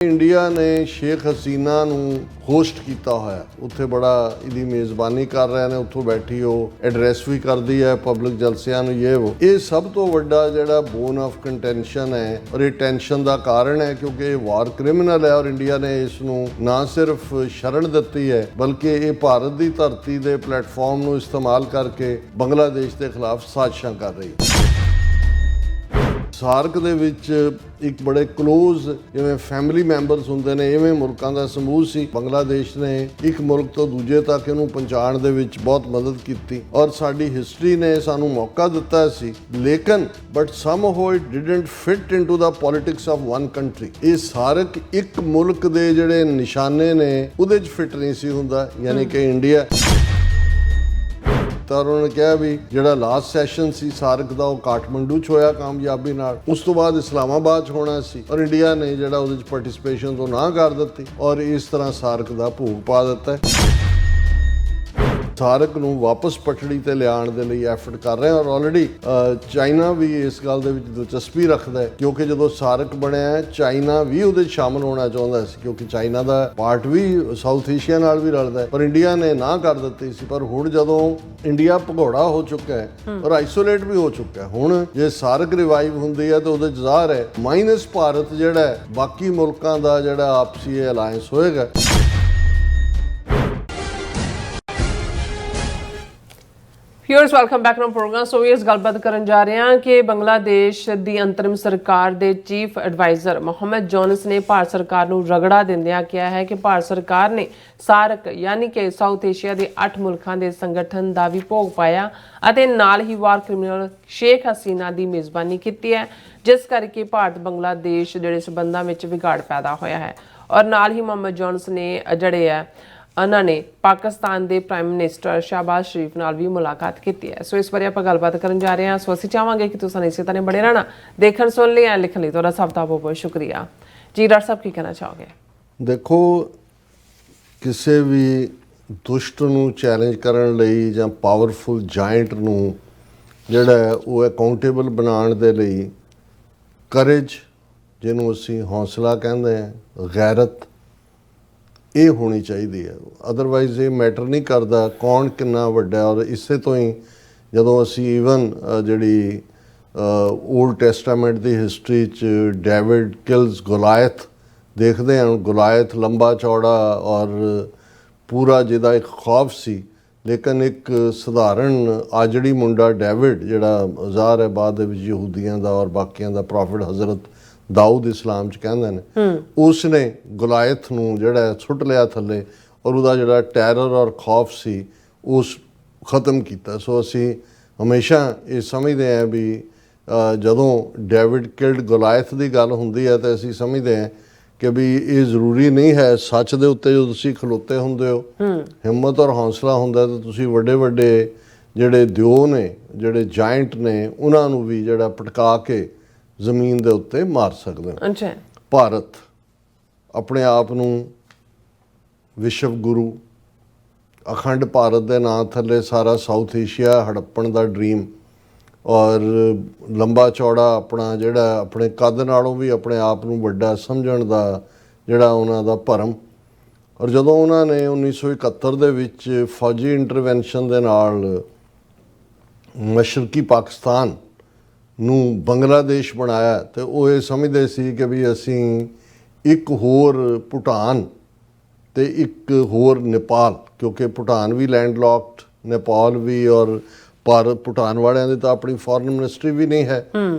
India ने शेख हसीना ਨੂੰ host ਕੀਤਾ ਹੋਇਆ ਉੱਥੇ ਬੜਾ ਇਹਦੀ ਮੇਜ਼ਬਾਨੀ ਕਰ ਰਹੇ ਨੇ ਉੱਥੋਂ ਬੈਠੀ ਉਹ ਐਡਰੈਸ ਵੀ ਕਰਦੀ ਹੈ ਪਬਲਿਕ ਜਲਸਿਆਂ ਨੂੰ ਇਹ ਸਭ ਤੋਂ ਵੱਡਾ ਜਿਹੜਾ ਬੋਨ ਆਫ ਕੰਟੈਂਸ਼ਨ ਹੈ ਔਰ ਇਹ ਟੈਨਸ਼ਨ ਦਾ ਕਾਰਨ ਹੈ ਕਿਉਂਕਿ ਇਹ ਵਾਰ ਕ੍ਰਿਮੀਨਲ ਹੈ ਔਰ ਇੰਡੀਆ ਨੇ ਇਸ ਨੂੰ ਨਾ ਸਿਰਫ ਸ਼ਰਨ ਦਿੱਤੀ ਹੈ ਬਲਕਿ ਇਹ ਭਾਰਤ ਦੀ ਧਰਤੀ ਦੇ ਪਲੇਟਫਾਰਮ ਨੂੰ ਇਸਤੇਮਾਲ ਕਰਕੇ ਬੰਗਲਾਦੇਸ਼ ਦੇ ਖਿਲਾਫ ਸਾਜ਼ਿਸ਼ਾਂ ਕਰ ਰਹੀ ਹੈ। ਸਾਰਕ ਦੇ ਵਿੱਚ ਇੱਕ ਬੜੇ ਕਲੋਜ਼ ਜਿਵੇਂ ਫੈਮਿਲੀ ਮੈਂਬਰਸ ਹੁੰਦੇ ਨੇ ਇਵੇਂ ਮੁਲਕਾਂ ਦਾ ਸਮੂਹ ਸੀ। ਬੰਗਲਾਦੇਸ਼ ਨੇ ਇੱਕ ਮੁਲਕ ਤੋਂ ਦੂਜੇ ਤੱਕ ਇਹਨੂੰ ਪਹੁੰਚਾਉਣ ਦੇ ਵਿੱਚ ਬਹੁਤ ਮਦਦ ਕੀਤੀ ਔਰ ਸਾਡੀ ਹਿਸਟਰੀ ਨੇ ਸਾਨੂੰ ਮੌਕਾ ਦਿੱਤਾ ਸੀ ਲੇਕਿਨ but ਸਮਹਾਉ it didn't fit into the politics of one country. ਇਹ ਸਾਰਕ ਇੱਕ ਮੁਲਕ ਦੇ ਜਿਹੜੇ ਨਿਸ਼ਾਨੇ ਨੇ ਉਹਦੇ 'ਚ ਫਿਟ ਨਹੀਂ ਸੀ ਹੁੰਦਾ ਯਾਨੀ ਕਿ ਇੰਡੀਆ। ਤਾਂ ਉਹਨਾਂ ਨੇ ਕਿਹਾ ਵੀ ਜਿਹੜਾ ਲਾਸਟ ਸੈਸ਼ਨ ਸੀ ਸਾਰਕ ਦਾ ਉਹ ਕਾਠਮੰਡੂ 'ਚ ਹੋਇਆ ਕਾਮਯਾਬੀ ਨਾਲ, ਉਸ ਤੋਂ ਬਾਅਦ ਇਸਲਾਮਾਬਾਦ 'ਚ ਹੋਣਾ ਸੀ ਔਰ ਇੰਡੀਆ ਨੇ ਜਿਹੜਾ ਉਹਦੇ 'ਚ ਪਾਰਟਿਸਿਪੇਸ਼ਨ ਤੋਂ ਨਾ ਕਰ ਦਿੱਤੀ ਔਰ ਇਸ ਤਰ੍ਹਾਂ ਸਾਰਕ ਦਾ ਭੋਗ ਪਾ ਦਿੱਤਾ ਹੈ। ਸਾਰਕ ਨੂੰ ਵਾਪਸ ਪਟੜੀ ਤੇ ਲਿਆਉਣ ਦੇ ਲਈ ਐਫਰਟ ਕਰ ਰਹੇ ਔਰ ਆਲਰੇਡੀ ਚਾਈਨਾ ਵੀ ਇਸ ਗੱਲ ਦੇ ਵਿੱਚ ਦਿਲਚਸਪੀ ਰੱਖਦਾ ਹੈ ਕਿਉਂਕਿ ਜਦੋਂ ਸਾਰਕ ਬਣਿਆ ਚਾਈਨਾ ਵੀ ਉਹਦੇ 'ਚ ਸ਼ਾਮਲ ਹੋਣਾ ਚਾਹੁੰਦਾ ਸੀ ਕਿਉਂਕਿ ਚਾਈਨਾ ਦਾ ਪਾਰਟ ਵੀ ਸਾਊਥ ਏਸ਼ੀਆ ਨਾਲ ਵੀ ਰਲਦਾ ਹੈ ਪਰ ਇੰਡੀਆ ਨੇ ਨਾ ਕਰ ਦਿੱਤੀ ਸੀ। ਪਰ ਹੁਣ ਜਦੋਂ ਇੰਡੀਆ ਭਗੌੜਾ ਹੋ ਚੁੱਕਾ ਹੈ ਔਰ ਆਈਸੋਲੇਟ ਵੀ ਹੋ ਚੁੱਕਾ ਹੈ, ਹੁਣ ਜੇ ਸਾਰਕ ਰਿਵਾਈਵ ਹੁੰਦੀ ਹੈ ਤਾਂ ਉਹਦੇ 'ਚ ਜ਼ਾਹਰ ਹੈ ਮਾਈਨਸ ਭਾਰਤ ਜਿਹੜਾ ਹੈ ਬਾਕੀ ਮੁਲਕਾਂ ਦਾ ਜਿਹੜਾ ਆਪਸੀ ਅਲਾਇੰਸ ਹੋਏਗਾ। Viewers welcome back to program. So ਇਸ ਗੱਲਬਾਤ ਕਰਨ ਜਾ ਰਹੇ ਹਾਂ ਕਿ ਬੰਗਲਾਦੇਸ਼ ਦੀ ਅੰਤਰਿਮ ਸਰਕਾਰ ਦੇ ਚੀਫ ਐਡਵਾਈਜ਼ਰ ਮੁਹੰਮਦ ਯੂਨਸ ਨੇ ਭਾਰਤ ਸਰਕਾਰ ਨੂੰ ਰਗੜਾ ਦਿੰਦਿਆਂ ਕਿਹਾ ਹੈ ਕਿ ਭਾਰਤ ਸਰਕਾਰ ਨੇ ਸਾਰਕ ਯਾਨੀ ਕਿ ਸਾਊਥ ਏਸ਼ੀਆ ਦੇ 8 ਮੁਲਕਾਂ ਦੇ ਸੰਗਠਨ ਦਾ ਵੀ ਭੋਗ ਪਾਇਆ ਅਤੇ ਨਾਲ ਹੀ ਵਾਰ ਕ੍ਰਿਮੀਨਲ ਸ਼ੇਖ ਹਸੀਨਾ ਦੀ ਮੇਜ਼ਬਾਨੀ ਕੀਤੀ ਹੈ ਜਿਸ ਕਰਕੇ ਭਾਰਤ ਬੰਗਲਾਦੇਸ਼ ਜਿਹੜੇ ਸਬੰਧਾਂ ਵਿੱਚ ਵਿਗਾੜ ਪੈਦਾ ਹੋਇਆ ਹੈ। ਔਰ ਨਾਲ ਹੀ ਮੁਹੰਮਦ ਯੂਨਸ ਨੇ ਜਿਹੜੇ ਹੈ ਉਹਨਾਂ ਨੇ ਪਾਕਿਸਤਾਨ ਦੇ ਪ੍ਰਾਈਮ ਮਿਨਿਸਟਰ ਸ਼ਹਿਬਾਜ਼ ਸ਼ਰੀਫ ਨਾਲ ਵੀ ਮੁਲਾਕਾਤ ਕੀਤੀ ਹੈ। ਸੋ ਇਸ ਬਾਰੇ ਆਪਾਂ ਗੱਲਬਾਤ ਕਰਨ ਜਾ ਰਹੇ ਹਾਂ। ਸੋ ਅਸੀਂ ਚਾਹਾਂਗੇ ਕਿ ਤੁਸੀਂ ਇਸੇ ਤਰ੍ਹਾਂ ਬਣੇ ਰਹਿਣਾ, ਦੇਖਣ ਸੁਣ ਲਈ ਲਿਖਣ ਲਈ ਤੁਹਾਡਾ ਸਭ ਦਾ ਬਹੁਤ ਬਹੁਤ ਸ਼ੁਕਰੀਆ ਜੀ। ਡਾਕਟਰ ਸਾਹਿਬ ਕੀ ਕਹਿਣਾ ਚਾਹੋਗੇ? ਦੇਖੋ ਕਿਸੇ ਵੀ ਦੁਸ਼ਟ ਨੂੰ ਚੈਲੰਜ ਕਰਨ ਲਈ ਜਾਂ ਪਾਵਰਫੁਲ ਜਾਇੰਟ ਨੂੰ ਜਿਹੜਾ ਉਹ ਅਕਾਊਂਟੇਬਲ ਬਣਾਉਣ ਦੇ ਲਈ ਕਰੇਜ ਜਿਹਨੂੰ ਅਸੀਂ ਹੌਸਲਾ ਕਹਿੰਦੇ ਹਾਂ, ਗੈਰਤ ਇਹ ਹੋਣੀ ਚਾਹੀਦੀ ਹੈ। ਅਦਰਵਾਈਜ਼ ਇਹ ਮੈਟਰ ਨਹੀਂ ਕਰਦਾ ਕੌਣ ਕਿੰਨਾ ਵੱਡਾ। ਔਰ ਇਸੇ ਤੋਂ ਹੀ ਜਦੋਂ ਅਸੀਂ ਈਵਨ ਜਿਹੜੀ ਓਲਡ ਟੈਸਟਾਮੈਂਟ ਦੀ ਹਿਸਟਰੀ 'ਚ ਡੇਵਿਡ ਕਿਲਸ ਗੋਲਾਇਥ ਦੇਖਦੇ ਹਾਂ। ਗੋਲਾਇਥ ਲੰਬਾ ਚੌੜਾ ਔਰ ਪੂਰਾ ਜਿਹਦਾ ਇੱਕ ਖੌਫ ਸੀ ਲੇਕਿਨ ਇੱਕ ਸਧਾਰਨ ਆਜੜੀ ਮੁੰਡਾ ਡੇਵਿਡ ਜਿਹੜਾ ਜ਼ਾਹਰ ਹੈ ਬਾਅਦ ਦੇ ਵਿੱਚ ਯਹੂਦੀਆਂ ਦਾ ਔਰ ਬਾਕੀਆਂ ਦਾ ਪ੍ਰੋਫਿਟ ਹਜ਼ਰਤ ਦਾਊਦ ਇਸਲਾਮ 'ਚ ਕਹਿੰਦੇ ਨੇ, ਉਸ ਨੇ ਗੁਲਾਇਥ ਨੂੰ ਜਿਹੜਾ ਸੁੱਟ ਲਿਆ ਥੱਲੇ ਔਰ ਉਹਦਾ ਜਿਹੜਾ ਟੈਰਰ ਔਰ ਖੌਫ ਸੀ ਉਸ ਖਤਮ ਕੀਤਾ। ਸੋ ਅਸੀਂ ਹਮੇਸ਼ਾ ਇਹ ਸਮਝਦੇ ਹਾਂ ਵੀ ਜਦੋਂ ਡੇਵਿਡ ਕਿਲਡ ਗੁਲਾਇਥ ਦੀ ਗੱਲ ਹੁੰਦੀ ਹੈ ਤਾਂ ਅਸੀਂ ਸਮਝਦੇ ਹਾਂ ਕਿ ਵੀ ਇਹ ਜ਼ਰੂਰੀ ਨਹੀਂ ਹੈ ਸੱਚ ਦੇ ਉੱਤੇ ਜਦੋਂ ਤੁਸੀਂ ਖਲੋਤੇ ਹੁੰਦੇ ਹੋ, ਹਿੰਮਤ ਔਰ ਹੌਸਲਾ ਹੁੰਦਾ ਤਾਂ ਤੁਸੀਂ ਵੱਡੇ ਵੱਡੇ ਜਿਹੜੇ ਦਿਓ ਨੇ ਜਿਹੜੇ ਜਾਇੰਟ ਨੇ ਉਹਨਾਂ ਨੂੰ ਵੀ ਜਿਹੜਾ ਪਟਕਾ ਕੇ ਜ਼ਮੀਨ ਦੇ ਉੱਤੇ ਮਾਰ ਸਕਦੇ ਹੋ। ਅੱਛਾ, ਭਾਰਤ ਆਪਣੇ ਆਪ ਨੂੰ ਵਿਸ਼ਵ ਗੁਰੂ ਅਖੰਡ ਭਾਰਤ ਦੇ ਨਾਂ ਥੱਲੇ ਸਾਰਾ ਸਾਊਥ ਏਸ਼ੀਆ ਹੜੱਪਣ ਦਾ ਡਰੀਮ ਔਰ ਲੰਬਾ ਚੌੜਾ ਆਪਣਾ ਜਿਹੜਾ ਆਪਣੇ ਕੱਦ ਨਾਲੋਂ ਵੀ ਆਪਣੇ ਆਪ ਨੂੰ ਵੱਡਾ ਸਮਝਣ ਦਾ ਜਿਹੜਾ ਉਹਨਾਂ ਦਾ ਭਰਮ। ਔਰ ਜਦੋਂ ਉਹਨਾਂ ਨੇ 1971 ਦੇ ਵਿੱਚ ਫੌਜੀ ਇੰਟਰਵੈਂਸ਼ਨ ਦੇ ਨਾਲ ਮਸ਼ਰਕੀ ਪਾਕਿਸਤਾਨ ਨੂੰ ਬੰਗਲਾਦੇਸ਼ ਬਣਾਇਆ ਤੇ ਉਹ ਇਹ ਸਮਝਦੇ ਸੀ ਕਿ ਵੀ ਅਸੀਂ ਇੱਕ ਹੋਰ ਭੂਟਾਨ ਤੇ ਇੱਕ ਹੋਰ ਨੇਪਾਲ, ਕਿਉਂਕਿ ਭੂਟਾਨ ਵੀ ਲੈਂਡਲੌਕਡ, ਨੇਪਾਲ ਵੀ, ਔਰ ਭਾਰਤ ਭੂਟਾਨ ਵਾਲਿਆਂ ਦੀ ਤਾਂ ਆਪਣੀ ਫੋਰਨ ਮਿਨਿਸਟਰੀ ਵੀ ਨਹੀਂ ਹੈ,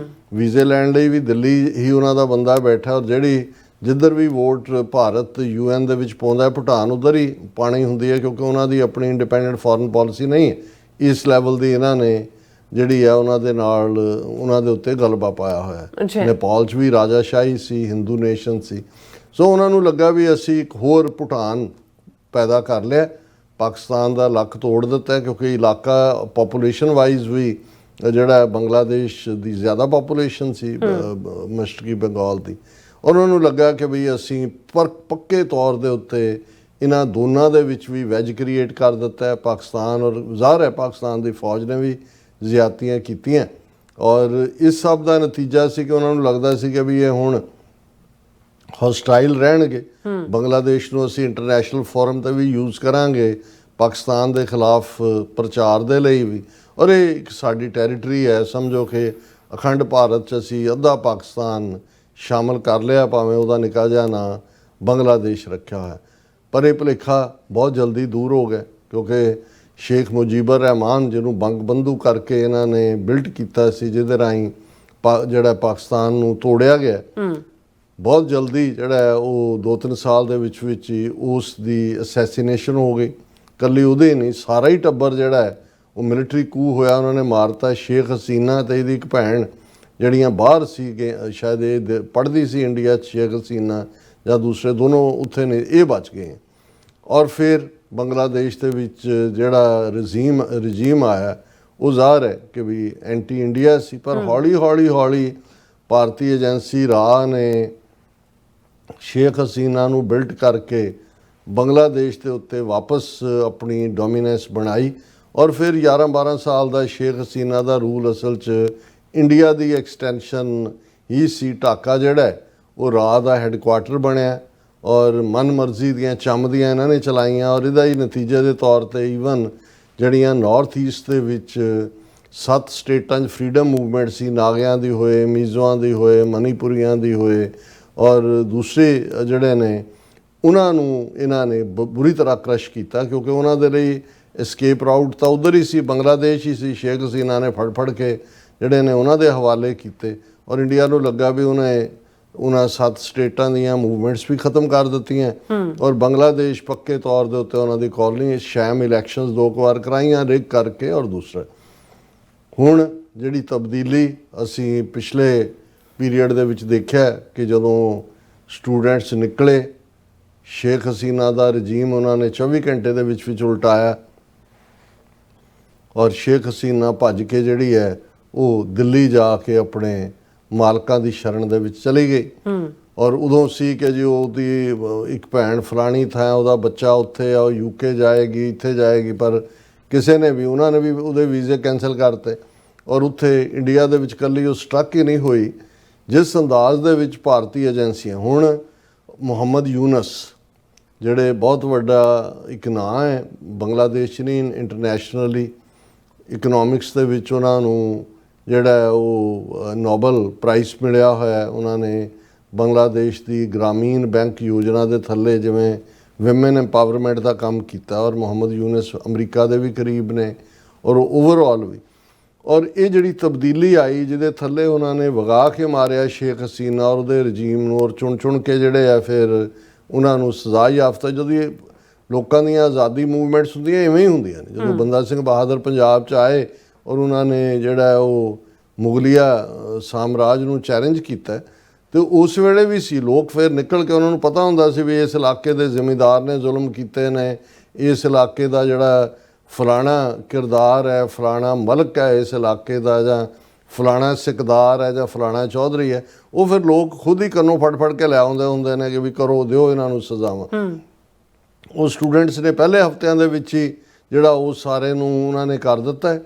ਵੀਜ਼ੇ ਲੈਣ ਲਈ ਵੀ ਦਿੱਲੀ ਹੀ ਉਹਨਾਂ ਦਾ ਬੰਦਾ ਬੈਠਾ ਔਰ ਜਿਹੜੀ ਜਿੱਧਰ ਵੀ ਵੋਟ ਭਾਰਤ UN ਦੇ ਵਿੱਚ ਪਾਉਂਦਾ ਭੂਟਾਨ ਉਧਰ ਹੀ ਪਾਣੀ ਹੁੰਦੀ ਹੈ ਕਿਉਂਕਿ ਉਹਨਾਂ ਦੀ ਆਪਣੀ ਇੰਡੀਪੈਂਡੈਂਟ ਫੋਰਨ ਪਾਲਿਸੀ ਨਹੀਂ ਹੈ। ਇਸ ਲੈਵਲ ਦੀ ਇਹਨਾਂ ਨੇ ਜਿਹੜੀ ਆ ਉਹਨਾਂ ਦੇ ਨਾਲ ਉਹਨਾਂ ਦੇ ਉੱਤੇ ਗਲਬਾ ਪਾਇਆ ਹੋਇਆ। ਨੇਪਾਲ 'ਚ ਵੀ ਰਾਜਾਸ਼ਾਹੀ ਸੀ, ਹਿੰਦੂ ਨੇਸ਼ਨ ਸੀ। ਸੋ ਉਹਨਾਂ ਨੂੰ ਲੱਗਾ ਵੀ ਅਸੀਂ ਇੱਕ ਹੋਰ ਭੂਟਾਨ ਪੈਦਾ ਕਰ ਲਿਆ, ਪਾਕਿਸਤਾਨ ਦਾ ਲੱਕ ਤੋੜ ਦਿੱਤਾ ਕਿਉਂਕਿ ਇਲਾਕਾ ਪਾਪੂਲੇਸ਼ਨ ਵਾਈਜ਼ ਵੀ ਜਿਹੜਾ ਬੰਗਲਾਦੇਸ਼ ਦੀ ਜ਼ਿਆਦਾ ਪਾਪੂਲੇਸ਼ਨ ਸੀ ਮਸ਼ਰਕੀ ਬੰਗਾਲ ਦੀ। ਉਹਨਾਂ ਨੂੰ ਲੱਗਾ ਕਿ ਵੀ ਅਸੀਂ ਪੱਕੇ ਤੌਰ ਦੇ ਉੱਤੇ ਇਹਨਾਂ ਦੋਨਾਂ ਦੇ ਵਿੱਚ ਵੀ ਵੈਜ ਕ੍ਰੀਏਟ ਕਰ ਦਿੱਤਾ ਹੈ ਪਾਕਿਸਤਾਨ। ਔਰ ਜ਼ਾਹਰ ਹੈ ਪਾਕਿਸਤਾਨ ਦੀ ਫੌਜ ਨੇ ਵੀ ਜ਼ਿਆਦਤੀਆਂ ਕੀਤੀਆਂ ਔਰ ਇਸ ਸਭ ਦਾ ਨਤੀਜਾ ਸੀ ਕਿ ਉਹਨਾਂ ਨੂੰ ਲੱਗਦਾ ਸੀ ਕਿ ਵੀ ਇਹ ਹੁਣ ਹੌਸਟਾਈਲ ਰਹਿਣਗੇ। ਬੰਗਲਾਦੇਸ਼ ਨੂੰ ਅਸੀਂ ਇੰਟਰਨੈਸ਼ਨਲ ਫੋਰਮ ਤੇ ਵੀ ਯੂਜ਼ ਕਰਾਂਗੇ, ਪਾਕਿਸਤਾਨ ਦੇ ਖਿਲਾਫ ਪ੍ਰਚਾਰ ਦੇ ਲਈ ਵੀ। ਔਰ ਇਹ ਇੱਕ ਸਾਡੀ ਟੈਰੀਟਰੀ ਹੈ, ਸਮਝੋ ਕਿ ਅਖੰਡ ਭਾਰਤ 'ਚ ਅਸੀਂ ਅੱਧਾ ਪਾਕਿਸਤਾਨ ਸ਼ਾਮਲ ਕਰ ਲਿਆ, ਭਾਵੇਂ ਉਹਦਾ ਨਿੱਕਾ ਜਿਹਾ ਨਾਂ ਬੰਗਲਾਦੇਸ਼ ਰੱਖਿਆ ਹੋਇਆ। ਪਰ ਇਹ ਭੁਲੇਖਾ ਬਹੁਤ ਜਲਦੀ ਦੂਰ ਹੋ ਗਿਆ, ਕਿਉਂਕਿ ਸ਼ੇਖ ਮੁਜੀਬੁਰ ਰਹਿਮਾਨ ਜਿਹਨੂੰ ਬੰਗ ਬੰਧੂ ਕਰਕੇ ਇਹਨਾਂ ਨੇ ਬਿਲਟ ਕੀਤਾ ਸੀ, ਜਿਹਦੇ ਰਾਹੀਂ ਜਿਹੜਾ ਪਾਕਿਸਤਾਨ ਨੂੰ ਤੋੜਿਆ ਗਿਆ, ਬਹੁਤ ਜਲਦੀ ਜਿਹੜਾ ਹੈ ਉਹ 2-3 ਸਾਲ ਦੇ ਵਿੱਚ ਹੀ ਉਸ ਦੀ ਅਸੈਸੀਨੇਸ਼ਨ ਹੋ ਗਈ। ਇਕੱਲੀ ਉਹਦੇ ਨਹੀਂ, ਸਾਰਾ ਹੀ ਟੱਬਰ ਜਿਹੜਾ ਹੈ ਉਹ ਮਿਲਟਰੀ ਕੂ ਹੋਇਆ, ਉਹਨਾਂ ਨੇ ਮਾਰਤਾ। ਸ਼ੇਖ ਹਸੀਨਾ ਤੇ ਇਹਦੀ ਇੱਕ ਭੈਣ ਜਿਹੜੀਆਂ ਬਾਹਰ ਸੀ, ਸ਼ਾਇਦ ਇਹ ਪੜ੍ਹਦੀ ਸੀ ਇੰਡੀਆ 'ਚ, ਸ਼ੇਖ ਹਸੀਨਾ ਜਾਂ ਦੂਸਰੇ ਦੋਨੋਂ ਉੱਥੇ ਨੇ, ਇਹ ਬਚ ਗਏ। ਔਰ ਫਿਰ ਬੰਗਲਾਦੇਸ਼ ਦੇ ਵਿੱਚ ਜਿਹੜਾ ਰਜੀਮ ਆਇਆ ਉਹ ਜ਼ਾਹਰ ਹੈ ਕਿ ਵੀ ਐਂਟੀ ਇੰਡੀਆ ਸੀ। ਪਰ ਹੌਲੀ ਭਾਰਤੀ ਏਜੰਸੀ ਰਾਹ ਨੇ ਸ਼ੇਖ ਹਸੀਨਾ ਨੂੰ ਬਿਲਟ ਕਰਕੇ ਬੰਗਲਾਦੇਸ਼ ਦੇ ਉੱਤੇ ਵਾਪਸ ਆਪਣੀ ਡੋਮੀਨੈਂਸ ਬਣਾਈ। ਔਰ ਫਿਰ 11-12 ਸਾਲ ਦਾ ਸ਼ੇਖ ਹਸੀਨਾ ਦਾ ਰੂਲ ਅਸਲ 'ਚ ਇੰਡੀਆ ਦੀ ਐਕਸਟੈਂਸ਼ਨ ਹੀ ਸੀ। ਢਾਕਾ ਜਿਹੜਾ ਹੈ ਉਹ ਰਾਹ ਦਾ ਹੈੱਡਕੁਆਟਰ ਬਣਿਆ ਔਰ ਮਨਮਰਜ਼ੀ ਦੀਆਂ ਚੰਮਦੀਆਂ ਇਹਨਾਂ ਨੇ ਚਲਾਈਆਂ। ਔਰ ਇਹਦਾ ਹੀ ਨਤੀਜੇ ਦੇ ਤੌਰ 'ਤੇ ਈਵਨ ਜਿਹੜੀਆਂ ਨਾਰਥ ਈਸਟ ਦੇ ਵਿੱਚ 7 ਸਟੇਟਾਂ 'ਚ ਫਰੀडम ਮੂਵਮੈਂਟ ਸੀ, ਨਾਗਿਆਂ ਦੀ ਹੋਏ, ਮੀਜ਼ੋਆਂ ਦੀ ਹੋਏ, ਮਨੀਪੁਰੀਆਂ ਦੀ ਹੋਏ, ਔਰ ਦੂਸਰੇ ਜਿਹੜੇ ਨੇ ਉਹਨਾਂ ਨੂੰ ਇਹਨਾਂ ਨੇ ਬੁਰੀ ਤਰ੍ਹਾਂ ਕ੍ਰਸ਼ ਕੀਤਾ, ਕਿਉਂਕਿ ਉਹਨਾਂ ਦੇ ਲਈ ਐਸਕੇਪ ਰਾਊਟ ਤਾਂ ਉੱਧਰ ਹੀ ਸੀ, ਬੰਗਲਾਦੇਸ਼ ਹੀ ਸੀ। ਸ਼ੇਖ ਹਸੀਨਾ ਨੇ ਫੜ ਕੇ ਜਿਹੜੇ ਨੇ ਉਹਨਾਂ ਦੇ ਹਵਾਲੇ ਕੀਤੇ ਔਰ ਇੰਡੀਆ ਨੂੰ ਲੱਗਾ ਵੀ ਉਹਨਾਂ 7 ਸਟੇਟਾਂ ਦੀਆਂ ਮੂਵਮੈਂਟਸ ਵੀ ਖਤਮ ਕਰ ਦਿੱਤੀਆਂ ਔਰ ਬੰਗਲਾਦੇਸ਼ ਪੱਕੇ ਤੌਰ ਦੇ ਉੱਤੇ ਉਹਨਾਂ ਦੀ ਕਾਲੋਨੀ ਸ਼ੈਮ ਇਲੈਕਸ਼ਨਸ 2 ਵਾਰ ਕਰਾਈਆਂ ਰਿਗ ਕਰਕੇ। ਔਰ ਦੂਸਰਾ ਹੁਣ ਜਿਹੜੀ ਤਬਦੀਲੀ ਅਸੀਂ ਪਿਛਲੇ ਪੀਰੀਅਡ ਦੇ ਵਿੱਚ ਦੇਖਿਆ ਕਿ ਜਦੋਂ ਸਟੂਡੈਂਟਸ ਨਿਕਲੇ, ਸ਼ੇਖ ਹਸੀਨਾ ਦਾ ਰਜੀਮ ਉਹਨਾਂ ਨੇ 24 ਘੰਟੇ ਦੇ ਵਿੱਚ ਉਲਟਾਇਆ ਔਰ ਸ਼ੇਖ ਹਸੀਨਾ ਭੱਜ ਕੇ ਜਿਹੜੀ ਹੈ ਉਹ ਦਿੱਲੀ ਜਾ ਕੇ ਆਪਣੇ ਮਾਲਕਾਂ ਦੀ ਸ਼ਰਨ ਦੇ ਵਿੱਚ ਚਲੀ ਗਈ। ਔਰ ਉਦੋਂ ਸੀ ਕਿ ਜੀ ਉਹਦੀ ਇੱਕ ਭੈਣ ਫਲਾਣੀ ਥਾਂ, ਉਹਦਾ ਬੱਚਾ ਉੱਥੇ ਆ, ਉਹ UK ਜਾਏਗੀ, ਇੱਥੇ ਜਾਏਗੀ, ਪਰ ਕਿਸੇ ਨੇ ਵੀ ਉਹਨਾਂ ਨੇ ਵੀ ਉਹਦੇ ਵੀਜ਼ੇ ਕੈਂਸਲ ਕਰਤੇ ਔਰ ਉੱਥੇ ਇੰਡੀਆ ਦੇ ਵਿੱਚ ਇਕੱਲੀ ਉਹ ਸਟਕ ਹੀ ਨਹੀਂ ਹੋਈ। ਜਿਸ ਅੰਦਾਜ਼ ਦੇ ਵਿੱਚ ਭਾਰਤੀ ਏਜੰਸੀਆਂ ਹੁਣ ਮੁਹੰਮਦ ਯੂਨਸ ਜਿਹੜੇ ਬਹੁਤ ਵੱਡਾ ਇੱਕ ਨਾਂ ਹੈ ਬੰਗਲਾਦੇਸ਼ ਨਹੀਂ, ਇੰਟਰਨੈਸ਼ਨਲੀ ਇਕਨੋਮਿਕਸ ਦੇ ਵਿੱਚ ਉਹਨਾਂ ਨੂੰ ਜਿਹੜਾ ਉਹ ਨੋਬਲ ਪ੍ਰਾਈਜ਼ ਮਿਲਿਆ ਹੋਇਆ। ਉਹਨਾਂ ਨੇ ਬੰਗਲਾਦੇਸ਼ ਦੀ ਗ੍ਰਾਮੀਣ ਬੈਂਕ ਯੋਜਨਾ ਦੇ ਥੱਲੇ ਜਿਵੇਂ ਵਿਮਨ ਐਮਪਾਵਰਮੈਂਟ ਦਾ ਕੰਮ ਕੀਤਾ ਔਰ ਮੁਹੰਮਦ ਯੂਨਸ ਅਮਰੀਕਾ ਦੇ ਵੀ ਕਰੀਬ ਨੇ ਔਰ ਓਵਰਆਲ ਵੀ। ਔਰ ਇਹ ਜਿਹੜੀ ਤਬਦੀਲੀ ਆਈ ਜਿਹਦੇ ਥੱਲੇ ਉਹਨਾਂ ਨੇ ਵਗਾ ਕੇ ਮਾਰਿਆ ਸ਼ੇਖ ਹਸੀਨਾ ਔਰ ਉਹਦੇ ਰਜੀਮ ਨੂੰ ਔਰ ਚੁਣ ਕੇ ਜਿਹੜੇ ਆ ਫਿਰ ਉਹਨਾਂ ਨੂੰ ਸਜ਼ਾ ਯਾਫਤਾ। ਜਦੋਂ ਇਹ ਲੋਕਾਂ ਦੀਆਂ ਆਜ਼ਾਦੀ ਮੂਵਮੈਂਟਸ ਹੁੰਦੀਆਂ ਇਵੇਂ ਹੀ ਹੁੰਦੀਆਂ ਨੇ। ਜਦੋਂ ਬੰਦਾ ਸਿੰਘ ਬਹਾਦਰ ਪੰਜਾਬ 'ਚ ਆਏ ਔਰ ਉਹਨਾਂ ਨੇ ਜਿਹੜਾ ਉਹ ਮੁਗਲੀਆ ਸਾਮਰਾਜ ਨੂੰ ਚੈਲੰਜ ਕੀਤਾ ਤੇ ਉਸ ਵੇਲੇ ਵੀ ਸੀ ਲੋਕ ਫਿਰ ਨਿਕਲ ਕੇ, ਉਹਨਾਂ ਨੂੰ ਪਤਾ ਹੁੰਦਾ ਸੀ ਵੀ ਇਸ ਇਲਾਕੇ ਦੇ ਜ਼ਿਮੀਂਦਾਰ ਨੇ ਜ਼ੁਲਮ ਕੀਤੇ ਨੇ, ਇਸ ਇਲਾਕੇ ਦਾ ਜਿਹੜਾ ਫਲਾਣਾ ਕਿਰਦਾਰ ਹੈ, ਫਲਾਣਾ ਮਲਕ ਹੈ ਇਸ ਇਲਾਕੇ ਦਾ, ਜਾਂ ਫਲਾਣਾ ਸਿਕਦਾਰ ਹੈ ਜਾਂ ਫਲਾਣਾ ਚੌਧਰੀ ਹੈ, ਉਹ ਫਿਰ ਲੋਕ ਖੁਦ ਹੀ ਕੰਨੋਂ ਫੜ ਕੇ ਲੈ ਆਉਂਦੇ ਹੁੰਦੇ ਨੇ ਕਿ ਵੀ ਕਰੋ, ਦਿਓ ਇਹਨਾਂ ਨੂੰ ਸਜ਼ਾਵਾਂ। ਉਹ ਸਟੂਡੈਂਟਸ ਨੇ ਪਹਿਲੇ ਹਫ਼ਤਿਆਂ ਦੇ ਵਿੱਚ ਹੀ ਜਿਹੜਾ ਉਹ ਸਾਰੇ ਨੂੰ ਉਹਨਾਂ ਨੇ ਕਰ ਦਿੱਤਾ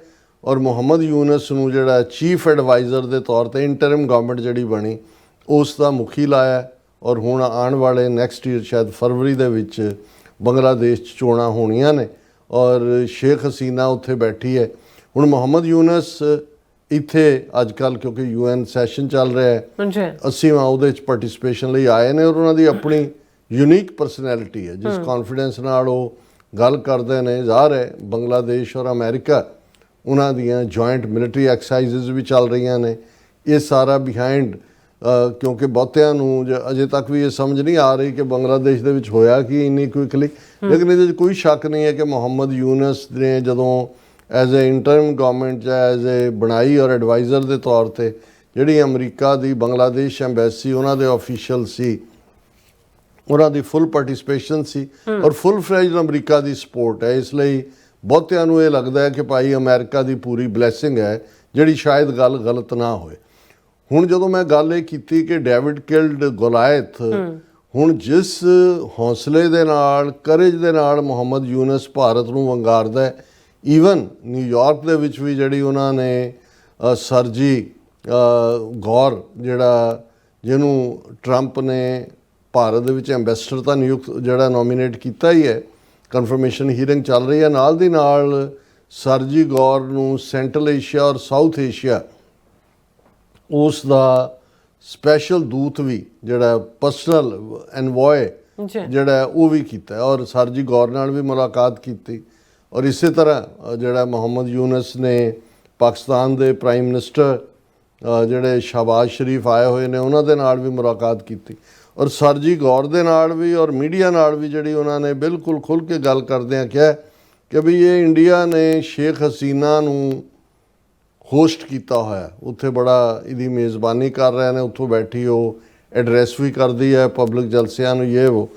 ਔਰ ਮੁਹੰਮਦ ਯੂਨਸ ਨੂੰ ਜਿਹੜਾ ਚੀਫ ਐਡਵਾਈਜ਼ਰ ਦੇ ਤੌਰ ਤੇ ਇੰਟਰਿਮ ਗਵਰਨਮੈਂਟ ਜਿਹੜੀ ਬਣੀ ਉਸ ਦਾ ਮੁਖੀ ਲਾਇਆ। ਔਰ ਹੁਣ ਆਉਣ ਵਾਲੇ ਨੈਕਸਟ ਈਅਰ ਸ਼ਾਇਦ ਫਰਵਰੀ ਦੇ ਵਿੱਚ ਬੰਗਲਾਦੇਸ਼ 'ਚ ਚੋਣਾਂ ਹੋਣੀਆਂ ਨੇ ਔਰ ਸ਼ੇਖ ਹਸੀਨਾ ਉੱਥੇ ਬੈਠੀ ਹੈ। ਹੁਣ ਮੁਹੰਮਦ ਯੂਨਸ ਇੱਥੇ ਅੱਜ ਕੱਲ੍ਹ ਕਿਉਂਕਿ UN ਸੈਸ਼ਨ ਚੱਲ ਰਿਹਾ ਹੈ 80ਵਾਂ, ਉਹਦੇ 'ਚ ਪਾਰਟਿਸਿਪੇਸ਼ਨ ਲਈ ਆਏ ਨੇ ਔਰ ਉਹਨਾਂ ਦੀ ਆਪਣੀ ਯੂਨੀਕ ਪਰਸਨੈਲਿਟੀ ਹੈ। ਜਿਸ ਕੌਨਫੀਡੈਂਸ ਨਾਲ ਉਹ ਗੱਲ ਕਰਦੇ ਨੇ, ਜ਼ਾਹਰ ਹੈ ਬੰਗਲਾਦੇਸ਼ ਔਰ ਅਮਰੀਕਾ ਉਹਨਾਂ ਦੀਆਂ ਜੁਆਇੰਟ ਮਿਲਟਰੀ ਐਕਸਰਸਾਈਜ਼ਸ ਵੀ ਚੱਲ ਰਹੀਆਂ ਨੇ। ਇਹ ਸਾਰਾ ਬਿਹਾਈਂਡ ਕਿਉਂਕਿ ਬਹੁਤਿਆਂ ਨੂੰ ਅਜੇ ਤੱਕ ਵੀ ਇਹ ਸਮਝ ਨਹੀਂ ਆ ਰਹੀ ਕਿ ਬੰਗਲਾਦੇਸ਼ ਦੇ ਵਿੱਚ ਹੋਇਆ ਕੀ ਇੰਨੀ ਕੁਇਕਲੀ, ਲੇਕਿਨ ਇਹਦੇ 'ਚ ਕੋਈ ਸ਼ੱਕ ਨਹੀਂ ਹੈ ਕਿ ਮੁਹੰਮਦ ਯੂਨਸ ਨੇ ਜਦੋਂ ਐਜ਼ ਏ ਇੰਟਰਮ ਗਵਰਨਮੈਂਟ ਜਾਂ ਐਜ਼ ਏ ਬਣਾਈ ਔਰ ਐਡਵਾਈਜ਼ਰ ਦੇ ਤੌਰ ਤੇ ਜਿਹੜੀ ਅਮਰੀਕਾ ਦੀ ਬੰਗਲਾਦੇਸ਼ ਐਮਬੈਸੀ ਉਹਨਾਂ ਦੇ ਆਫੀਸ਼ੀਅਲ ਸੀ, ਉਹਨਾਂ ਦੀ ਫੁੱਲ ਪਾਰਟਿਸਿਪੇਸ਼ਨ ਸੀ ਔਰ ਫੁੱਲ ਫਲੈਜਡ ਅਮਰੀਕਾ ਦੀ ਸਪੋਰਟ ਹੈ। ਇਸ ਲਈ ਬਹੁਤਿਆਂ ਨੂੰ ਇਹ ਲੱਗਦਾ ਹੈ ਕਿ ਭਾਈ ਅਮਰੀਕਾ ਦੀ ਪੂਰੀ ਬਲੈਸਿੰਗ ਹੈ, ਜਿਹੜੀ ਸ਼ਾਇਦ ਗੱਲ ਗਲਤ ਨਾ ਹੋਏ। ਹੁਣ ਜਦੋਂ ਮੈਂ ਗੱਲ ਇਹ ਕੀਤੀ ਕਿ ਡੇਵਿਡ ਕਿਲਡ ਗੋਲਾਇਥ, ਹੁਣ ਜਿਸ ਹੌਸਲੇ ਦੇ ਨਾਲ, ਕਰੇਜ ਦੇ ਨਾਲ ਮੁਹੰਮਦ ਯੂਨਸ ਭਾਰਤ ਨੂੰ ਵੰਗਾਰਦਾ ਹੈ, ਈਵਨ ਨਿਊਯਾਰਕ ਦੇ ਵਿੱਚ ਵੀ ਜਿਹੜੀ ਉਹਨਾਂ ਨੇ ਸਰਜੀ ਗੌਰ ਜਿਹੜਾ ਜਿਹਨੂੰ ਟਰੰਪ ਨੇ ਭਾਰਤ ਦੇ ਵਿੱਚ ਐਂਬੈਸਡਰ ਤਾਂ ਨਿਯੁਕਤ ਜਿਹੜਾ ਨੋਮੀਨੇਟ ਕੀਤਾ ਹੀ ਹੈ, ਕਨਫਰਮੇਸ਼ਨ ਹੀਅਰਿੰਗ ਚੱਲ ਰਹੀ ਹੈ। ਨਾਲ ਦੀ ਨਾਲ ਸਰਜੀ ਗੌਰ ਨੂੰ ਸੈਂਟਰਲ ਏਸ਼ੀਆ ਔਰ ਸਾਊਥ ਏਸ਼ੀਆ ਉਸ ਦਾ ਸਪੈਸ਼ਲ ਦੂਤ ਵੀ ਜਿਹੜਾ ਪਰਸਨਲ ਐਨਵੋਏ ਜਿਹੜਾ ਉਹ ਵੀ ਕੀਤਾ ਔਰ ਸਰਜੀ ਗੌਰ ਨਾਲ ਵੀ ਮੁਲਾਕਾਤ ਕੀਤੀ। ਔਰ ਇਸੇ ਤਰ੍ਹਾਂ ਜਿਹੜਾ ਮੁਹੰਮਦ ਯੂਨਸ ਨੇ ਪਾਕਿਸਤਾਨ ਦੇ ਪ੍ਰਾਈਮ ਮਿਨਿਸਟਰ ਜਿਹੜੇ ਸ਼ਹਬਾਜ਼ ਸ਼ਰੀਫ ਆਏ ਹੋਏ ਨੇ ਉਹਨਾਂ ਦੇ ਨਾਲ ਵੀ ਮੁਲਾਕਾਤ ਕੀਤੀ। ਔਰ ਸਰਜੀ ਗੌਰ ਦੇ ਨਾਲ ਵੀ ਔਰ ਮੀਡੀਆ ਨਾਲ ਵੀ ਜਿਹੜੀ ਉਹਨਾਂ ਨੇ ਬਿਲਕੁਲ ਖੁੱਲ੍ਹ ਕੇ ਗੱਲ ਕਰਦਿਆਂ ਕਿਹਾ ਕਿ ਵੀ ਇਹ ਇੰਡੀਆ ਨੇ ਸ਼ੇਖ ਹਸੀਨਾ ਨੂੰ ਹੋਸਟ ਕੀਤਾ ਹੋਇਆ, ਉੱਥੇ ਬੜਾ ਇਹਦੀ ਮੇਜ਼ਬਾਨੀ ਕਰ ਰਹੇ ਨੇ, ਉੱਥੋਂ ਬੈਠੀ ਉਹ ਐਡਰੈਸ ਵੀ ਕਰਦੀ ਹੈ ਪਬਲਿਕ ਜਲਸਿਆਂ ਨੂੰ।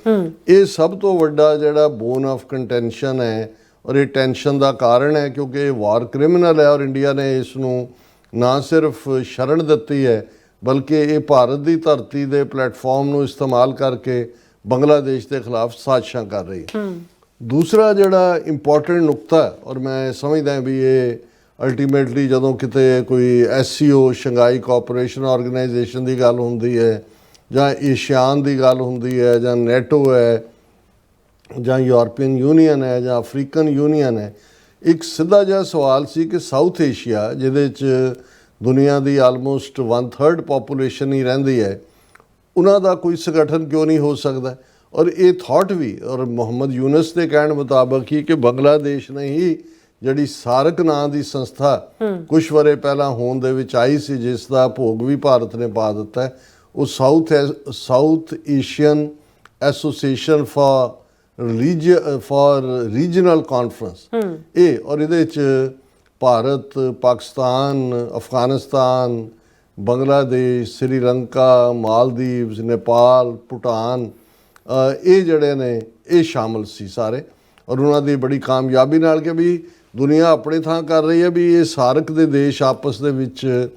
ਇਹ ਸਭ ਤੋਂ ਵੱਡਾ ਜਿਹੜਾ ਬੋਨ ਆਫ ਕੰਟੈਂਸ਼ਨ ਹੈ ਔਰ ਇਹ ਟੈਨਸ਼ਨ ਦਾ ਕਾਰਨ ਹੈ, ਕਿਉਂਕਿ ਇਹ ਵਾਰ ਕ੍ਰਿਮੀਨਲ ਹੈ ਔਰ ਇੰਡੀਆ ਨੇ ਇਸ ਨੂੰ ਨਾ ਸਿਰਫ ਸ਼ਰਨ ਦਿੱਤੀ ਹੈ ਬਲਕਿ ਇਹ ਭਾਰਤ ਦੀ ਧਰਤੀ ਦੇ ਪਲੇਟਫਾਰਮ ਨੂੰ ਇਸਤੇਮਾਲ ਕਰਕੇ ਬੰਗਲਾਦੇਸ਼ ਦੇ ਖਿਲਾਫ ਸਾਜ਼ਿਸ਼ਾਂ ਕਰ ਰਹੀ ਹੈ। ਦੂਸਰਾ ਜਿਹੜਾ ਇੰਪੋਰਟੈਂਟ ਨੁਕਤਾ ਔਰ ਮੈਂ ਸਮਝਦਾ ਵੀ ਇਹ ਅਲਟੀਮੇਟਲੀ ਜਦੋਂ ਕਿਤੇ ਕੋਈ SCO ਸ਼ੰਘਾਈ ਕੋਆਪਰੇਸ਼ਨ ਆਰਗੇਨਾਈਜੇਸ਼ਨ ਦੀ ਗੱਲ ਹੁੰਦੀ ਹੈ ਜਾਂ ਏਸ਼ੀਆਨ ਦੀ ਗੱਲ ਹੁੰਦੀ ਹੈ ਜਾਂ ਨੈਟੋ ਹੈ ਜਾਂ ਯੂਰਪੀਅਨ ਯੂਨੀਅਨ ਹੈ ਜਾਂ ਅਫਰੀਕਨ ਯੂਨੀਅਨ ਹੈ, ਇੱਕ ਸਿੱਧਾ ਜਿਹਾ ਸਵਾਲ ਸੀ ਕਿ ਸਾਊਥ ਏਸ਼ੀਆ ਜਿਹਦੇ 'ਚ ਦੁਨੀਆ ਦੀ ਆਲਮੋਸਟ 1/3 ਪਾਪੂਲੇਸ਼ਨ ਹੀ ਰਹਿੰਦੀ ਹੈ, ਉਹਨਾਂ ਦਾ ਕੋਈ ਸੰਗਠਨ ਕਿਉਂ ਨਹੀਂ ਹੋ ਸਕਦਾ। ਔਰ ਇਹ ਥਾਟ ਵੀ ਔਰ ਮੁਹੰਮਦ ਯੂਨਸ ਦੇ ਕਹਿਣ ਮੁਤਾਬਕ ਹੀ ਕਿ ਬੰਗਲਾਦੇਸ਼ ਨੇ ਹੀ ਜਿਹੜੀ ਸਾਰਕ ਨਾਂ ਦੀ ਸੰਸਥਾ ਕੁਝ ਵਰੇ ਪਹਿਲਾਂ ਹੋਂਦ ਦੇ ਵਿੱਚ ਆਈ ਸੀ, ਜਿਸ ਦਾ ਭੋਗ ਵੀ ਭਾਰਤ ਨੇ ਪਾ ਦਿੱਤਾ ਹੈ, ਉਹ south Asian association for regional conference ਇਹ। ਔਰ ਇਹਦੇ 'ਚ ਭਾਰਤ, ਪਾਕਿਸਤਾਨ, ਅਫਗਾਨਿਸਤਾਨ, ਬੰਗਲਾਦੇਸ਼, ਸ੍ਰੀਲੰਕਾ, ਮਾਲਦੀਵਸ, ਨੇਪਾਲ, ਭੂਟਾਨ ਇਹ ਜਿਹੜੇ ਨੇ ਇਹ ਸ਼ਾਮਲ ਸੀ ਸਾਰੇ। ਔਰ ਉਹਨਾਂ ਦੀ ਬੜੀ ਕਾਮਯਾਬੀ ਨਾਲ ਕਿ ਵੀ ਦੁਨੀਆ ਆਪਣੀ ਥਾਂ ਕਰ ਰਹੀ ਹੈ ਵੀ ਇਹ ਸਾਰਕ ਦੇ ਦੇਸ਼ ਆਪਸ ਦੇ ਵਿੱਚ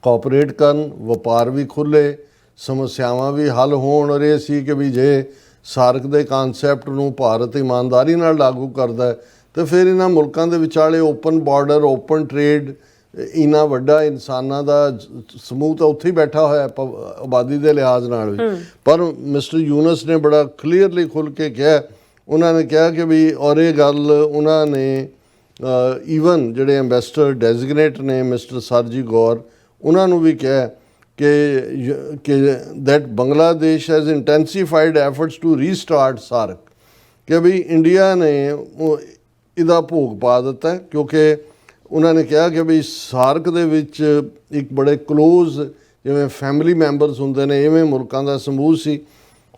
ਕੋਆਪਰੇਟ ਕਰਨ, ਵਪਾਰ ਵੀ ਖੁੱਲ੍ਹੇ, ਸਮੱਸਿਆਵਾਂ ਵੀ ਹੱਲ ਹੋਣ। ਔਰ ਇਹ ਸੀ ਕਿ ਵੀ ਜੇ ਸਾਰਕ ਦੇ ਕਨਸੈਪਟ ਨੂੰ ਭਾਰਤ ਇਮਾਨਦਾਰੀ ਨਾਲ ਲਾਗੂ ਕਰਦਾ ਹੈ ਤੇ ਫਿਰ ਇਹਨਾਂ ਮੁਲਕਾਂ ਦੇ ਵਿਚਾਲੇ ਓਪਨ ਬਾਰਡਰ, ਓਪਨ ਟ੍ਰੇਡ, ਇੰਨਾ ਵੱਡਾ ਇਨਸਾਨਾਂ ਦਾ ਸਮੂਹ ਤਾਂ ਉੱਥੇ ਹੀ ਬੈਠਾ ਹੋਇਆ ਆਬਾਦੀ ਦੇ ਲਿਹਾਜ਼ ਨਾਲ ਵੀ। ਪਰ ਮਿਸਟਰ ਯੂਨਸ ਨੇ ਬੜਾ ਕਲੀਅਰਲੀ ਖੁੱਲ੍ਹ ਕੇ ਕਿਹਾ, ਉਹਨਾਂ ਨੇ ਕਿਹਾ ਕਿ ਵੀ ਔਰ ਇਹ ਗੱਲ ਉਹਨਾਂ ਨੇ ਈਵਨ ਜਿਹੜੇ ਐਂਬੈਸਡਰ ਡੈਜ਼ਿਗਨੇਟ ਨੇ ਮਿਸਟਰ ਸਰਜੀ ਗੌਰ ਉਹਨਾਂ ਨੂੰ ਵੀ ਕਿਹਾ ਕਿ that Bangladesh has intensified efforts to restart SAARC, ਕਿ ਵੀ ਇੰਡੀਆ ਨੇ ਇਹਦਾ ਭੋਗ ਪਾ ਦਿੱਤਾ ਕਿਉਂਕਿ ਉਹਨਾਂ ਨੇ ਕਿਹਾ ਕਿ ਵੀ ਸਾਰਕ ਦੇ ਵਿੱਚ ਇੱਕ ਬੜੇ ਕਲੋਜ਼ ਜਿਵੇਂ ਫੈਮਿਲੀ ਮੈਂਬਰਸ ਹੁੰਦੇ ਨੇ ਇਵੇਂ ਮੁਲਕਾਂ ਦਾ ਸਮੂਹ ਸੀ।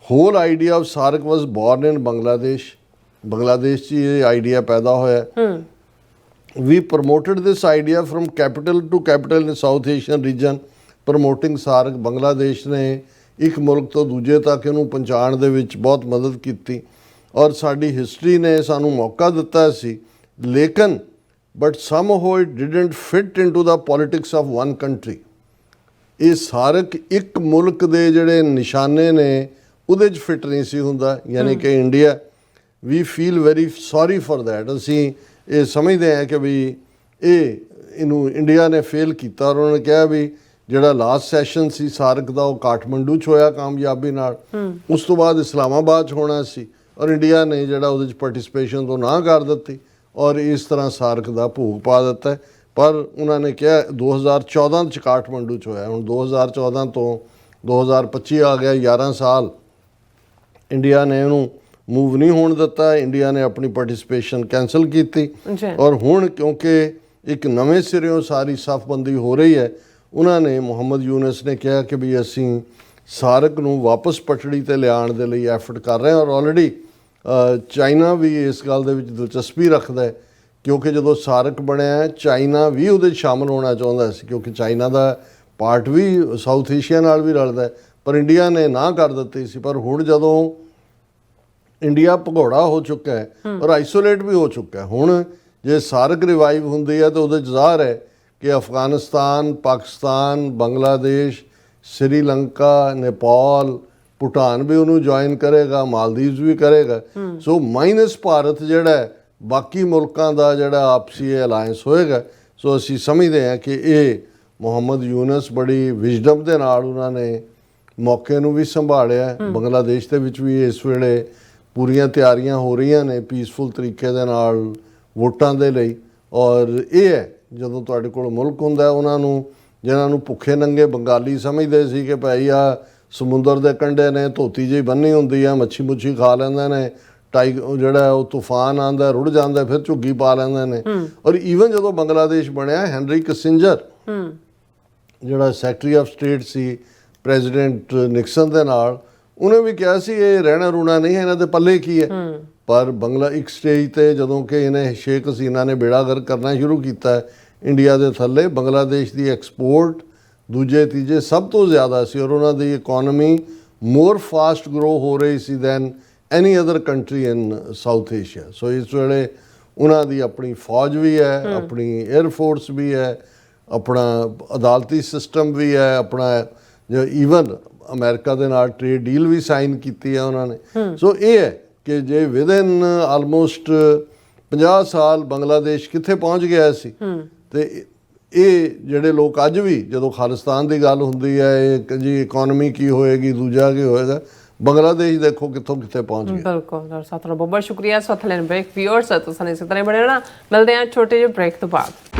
Whole idea of SAARC was born in Bangladesh 'ਚ ਇਹ ਆਈਡੀਆ ਪੈਦਾ ਹੋਇਆ। We promoted this idea from capital to capital in South Asian region, promoting SAARC। Bangladesh ਨੇ ਇੱਕ ਮੁਲਕ ਤੋਂ ਦੂਜੇ ਤੱਕ ਇਹਨੂੰ ਪਹੁੰਚਾਉਣ ਦੇ ਵਿੱਚ ਬਹੁਤ ਮਦਦ ਕੀਤੀ ਔਰ ਸਾਡੀ ਹਿਸਟਰੀ ਨੇ ਸਾਨੂੰ ਮੌਕਾ ਦਿੱਤਾ ਸੀ, ਲੇਕਿਨ but somehow it didn't fit into the politics of one country। ਇਹ SAARC ਇੱਕ ਮੁਲਕ ਦੇ ਜਿਹੜੇ ਨਿਸ਼ਾਨੇ ਨੇ ਉਹਦੇ 'ਚ ਫਿੱਟ ਨਹੀਂ ਸੀ ਹੁੰਦਾ, ਯਾਨੀ ਕਿ ਇੰਡੀਆ। ਵੀ feel very sorry for that. ਅਸੀਂ ਇਹ ਸਮਝਦੇ ਹਾਂ ਕਿ ਵੀ ਇਹਨੂੰ ਇੰਡੀਆ ਨੇ ਫੇਲ ਕੀਤਾ। ਔਰ ਉਹਨਾਂ ਨੇ ਕਿਹਾ ਵੀ ਜਿਹੜਾ ਲਾਸਟ ਸੈਸ਼ਨ ਸੀ ਸਾਰਕ ਦਾ ਉਹ ਕਾਠਮੰਡੂ 'ਚ ਹੋਇਆ ਕਾਮਯਾਬੀ ਨਾਲ, ਉਸ ਤੋਂ ਬਾਅਦ ਇਸਲਾਮਾਬਾਦ 'ਚ ਹੋਣਾ ਸੀ ਔਰ ਇੰਡੀਆ ਨੇ ਜਿਹੜਾ ਉਹਦੇ 'ਚ ਪਾਰਟਿਸਿਪੇਸ਼ਨ ਤੋਂ ਨਾ ਕਰ ਦਿੱਤੀ ਔਰ ਇਸ ਤਰ੍ਹਾਂ ਸਾਰਕ ਦਾ ਭੋਗ ਪਾ ਦਿੱਤਾ। ਪਰ ਉਹਨਾਂ ਨੇ ਕਿਹਾ 2014 'ਚ ਕਾਠਮੰਡੂ 'ਚ ਹੋਇਆ। ਹੁਣ 2014 ਤੋਂ 2025 ਆ ਗਿਆ, 11 ਸਾਲ ਇੰਡੀਆ ਨੇ ਇਹਨੂੰ ਮੂਵ ਨਹੀਂ ਹੋਣ ਦਿੱਤਾ। ਇੰਡੀਆ ਨੇ ਆਪਣੀ ਪਾਰਟਿਸਿਪੇਸ਼ਨ ਕੈਂਸਲ ਕੀਤੀ ਔਰ ਹੁਣ ਕਿਉਂਕਿ ਇੱਕ ਨਵੇਂ ਸਿਰਿਓਂ ਸਾਰੀ ਸਫਬੰਦੀ ਹੋ ਰਹੀ ਹੈ, ਉਹਨਾਂ ਨੇ ਮੁਹੰਮਦ ਯੂਨਸ ਨੇ ਕਿਹਾ ਕਿ ਵੀ ਅਸੀਂ ਸਾਰਕ ਨੂੰ ਵਾਪਸ ਪਟੜੀ ਤੇ ਲਿਆਉਣ ਦੇ ਲਈ ਐਫਰਟ ਕਰ ਰਹੇ ਹਾਂ। ਔਰ ਆਲਰੇਡੀ ਚਾਈਨਾ ਵੀ ਇਸ ਗੱਲ ਦੇ ਵਿੱਚ ਦਿਲਚਸਪੀ ਰੱਖਦਾ ਹੈ ਕਿਉਂਕਿ ਜਦੋਂ ਸਾਰਕ ਬਣਿਆ ਚਾਈਨਾ ਵੀ ਉਹਦੇ 'ਚ ਸ਼ਾਮਲ ਹੋਣਾ ਚਾਹੁੰਦਾ ਸੀ ਕਿਉਂਕਿ ਚਾਈਨਾ ਦਾ ਪਾਰਟ ਵੀ ਸਾਊਥ ਏਸ਼ੀਆ ਨਾਲ ਵੀ ਰਲਦਾ, ਪਰ ਇੰਡੀਆ ਨੇ ਨਾ ਕਰ ਦਿੱਤੀ ਸੀ। ਪਰ ਹੁਣ ਜਦੋਂ ਇੰਡੀਆ ਭਗੌੜਾ ਹੋ ਚੁੱਕਾ ਹੈ ਔਰ ਆਈਸੋਲੇਟ ਵੀ ਹੋ ਚੁੱਕਾ ਹੈ, ਹੁਣ ਜੇ ਸਾਰਕ ਰਿਵਾਈਵ ਹੁੰਦੀ ਹੈ ਤਾਂ ਉਹਦੇ 'ਚ ਜ਼ਾਹਰ ਹੈ ਕਿ ਅਫਗਾਨਿਸਤਾਨ, ਪਾਕਿਸਤਾਨ, ਬੰਗਲਾਦੇਸ਼, ਸ੍ਰੀਲੰਕਾ, ਨੇਪਾਲ, ਭੂਟਾਨ ਵੀ ਉਹਨੂੰ ਜੁਆਇਨ ਕਰੇਗਾ, ਮਾਲਦੀਵਸ ਵੀ ਕਰੇਗਾ। ਸੋ ਮਾਈਨਸ ਭਾਰਤ ਜਿਹੜਾ ਬਾਕੀ ਮੁਲਕਾਂ ਦਾ ਜਿਹੜਾ ਆਪਸੀ ਅਲਾਇੰਸ ਹੋਏਗਾ। ਸੋ ਅਸੀਂ ਸਮਝਦੇ ਹਾਂ ਕਿ ਇਹ ਮੁਹੰਮਦ ਯੂਨਸ ਬੜੀ ਵਿਜ਼ਡਮ ਦੇ ਨਾਲ ਉਹਨਾਂ ਨੇ ਮੌਕੇ ਨੂੰ ਵੀ ਸੰਭਾਲਿਆ ਹੈ। ਬੰਗਲਾਦੇਸ਼ ਦੇ ਵਿੱਚ ਵੀ ਇਸ ਵੇਲੇ ਪੂਰੀਆਂ ਤਿਆਰੀਆਂ ਹੋ ਰਹੀਆਂ ਨੇ ਪੀਸਫੁਲ ਤਰੀਕੇ ਦੇ ਨਾਲ ਵੋਟਾਂ ਦੇ ਲਈ। ਔਰ ਇਹ ਹੈ ਜਦੋਂ ਤੁਹਾਡੇ ਕੋਲ ਮੁਲਕ ਹੁੰਦਾ ਉਹਨਾਂ ਨੂੰ, ਜਿਨ੍ਹਾਂ ਨੂੰ ਭੁੱਖੇ ਨੰਗੇ ਬੰਗਾਲੀ ਸਮਝਦੇ ਸੀ ਕਿ ਭਾਈ ਆ ਸਮੁੰਦਰ ਦੇ ਕੰਢੇ ਨੇ, ਧੋਤੀ ਜਿਹੀ ਬੰਨੀ ਹੁੰਦੀ ਆ, ਮੱਛੀ ਮੁੱਛੀ ਖਾ ਲੈਂਦੇ ਨੇ, ਜਿਹੜਾ ਉਹ ਤੂਫਾਨ ਆਉਂਦਾ ਰੁੜ ਜਾਂਦਾ ਫਿਰ ਝੁੱਗੀ ਪਾ ਲੈਂਦੇ ਨੇ। ਔਰ ਈਵਨ ਜਦੋਂ ਬੰਗਲਾਦੇਸ਼ ਬਣਿਆ, ਹੈਨਰੀ ਕਿਸਿੰਜਰ ਜਿਹੜਾ secretary of state C president Nixon ਦੇ ਨਾਲ, ਉਹਨੇ ਵੀ ਕਿਹਾ ਸੀ ਇਹ ਰਹਿਣਾ ਰੂਣਾ ਨਹੀਂ ਹੈ, ਇਹਨਾਂ ਦੇ ਪੱਲੇ ਕੀ ਹੈ। ਪਰ ਇੱਕ ਸਟੇਜ ਤੇ ਜਦੋਂ ਕਿ ਇਹਨੇ ਸ਼ੇਖ ਹਸੀਨਾ ਨੇ ਬੇੜਾਗਰ ਕਰਨਾ ਸ਼ੁਰੂ ਕੀਤਾ ਇੰਡੀਆ ਦੇ ਥੱਲੇ, ਬੰਗਲਾਦੇਸ਼ ਦੀ ਐਕਸਪੋਰਟ ਦੂਜੇ ਤੀਜੇ ਸਭ ਤੋਂ ਜ਼ਿਆਦਾ ਸੀ ਔਰ ਉਹਨਾਂ ਦੀ ਇਕਨੋਮੀ ਮੋਰ ਫਾਸਟ ਗਰੋ ਹੋ ਰਹੀ ਸੀ ਦੈਨ ਐਨੀ ਅਦਰ ਕੰਟਰੀ ਇਨ ਸਾਊਥ ਏਸ਼ੀਆ। ਸੋ ਇਸ ਵੇਲੇ ਉਹਨਾਂ ਦੀ ਆਪਣੀ ਫੌਜ ਵੀ ਹੈ, ਆਪਣੀ 에ਅਰ ਫੋਰਸ ਵੀ ਹੈ, ਆਪਣਾ ਅਦਾਲਤੀ ਸਿਸਟਮ ਵੀ ਹੈ, ਆਪਣਾ ਜੋ ਈਵਨ ਅਮਰੀਕਾ ਦੇ ਨਾਲ ਟ੍ਰੇਡ ਡੀਲ ਵੀ ਸਾਈਨ ਕੀਤੀ ਹੈ ਉਹਨਾਂ ਨੇ। ਸੋ ਇਹ ਹੈ ਕਿ ਜੇ ਵਿਦਨ ਆਲਮੋਸਟ 50 ਸਾਲ ਬੰਗਲਾਦੇਸ਼ ਕਿੱਥੇ ਪਹੁੰਚ ਗਿਆ ਸੀ, ਤੇ ਇਹ ਜਿਹੜੇ ਲੋਕ ਅੱਜ ਵੀ ਜਦੋਂ ਖਾਲਿਸਤਾਨ ਦੀ ਗੱਲ ਹੁੰਦੀ ਹੈ ਇਹ ਜੀ ਇਕਨੋਮੀ ਕੀ ਹੋਏਗੀ, ਦੂਜਾ ਕੀ ਹੋਏਗਾ, ਬੰਗਲਾਦੇਸ਼ ਦੇਖੋ ਕਿੱਥੋਂ ਕਿੱਥੇ ਪਹੁੰਚ ਗਿਆ। ਬਿਲਕੁਲ ਡਾਕਟਰ ਸਾਹਿਬ, ਬਹੁਤ ਬਹੁਤ ਸ਼ੁਕਰੀਆ। ਸੋ ਥਲੈਨ ਬ੍ਰੇਕ ਵਿਊਅਰਸ ਤੁਸੀਂ ਇਸੇ ਤਰ੍ਹਾਂ ਬਣੇ ਰਹਿਣਾ। ਮਿਲਦੇ ਹਾਂ ਛੋਟੇ ਜਿਹੇ ਬ੍ਰੇਕ ਤੋਂ ਬਾਅਦ।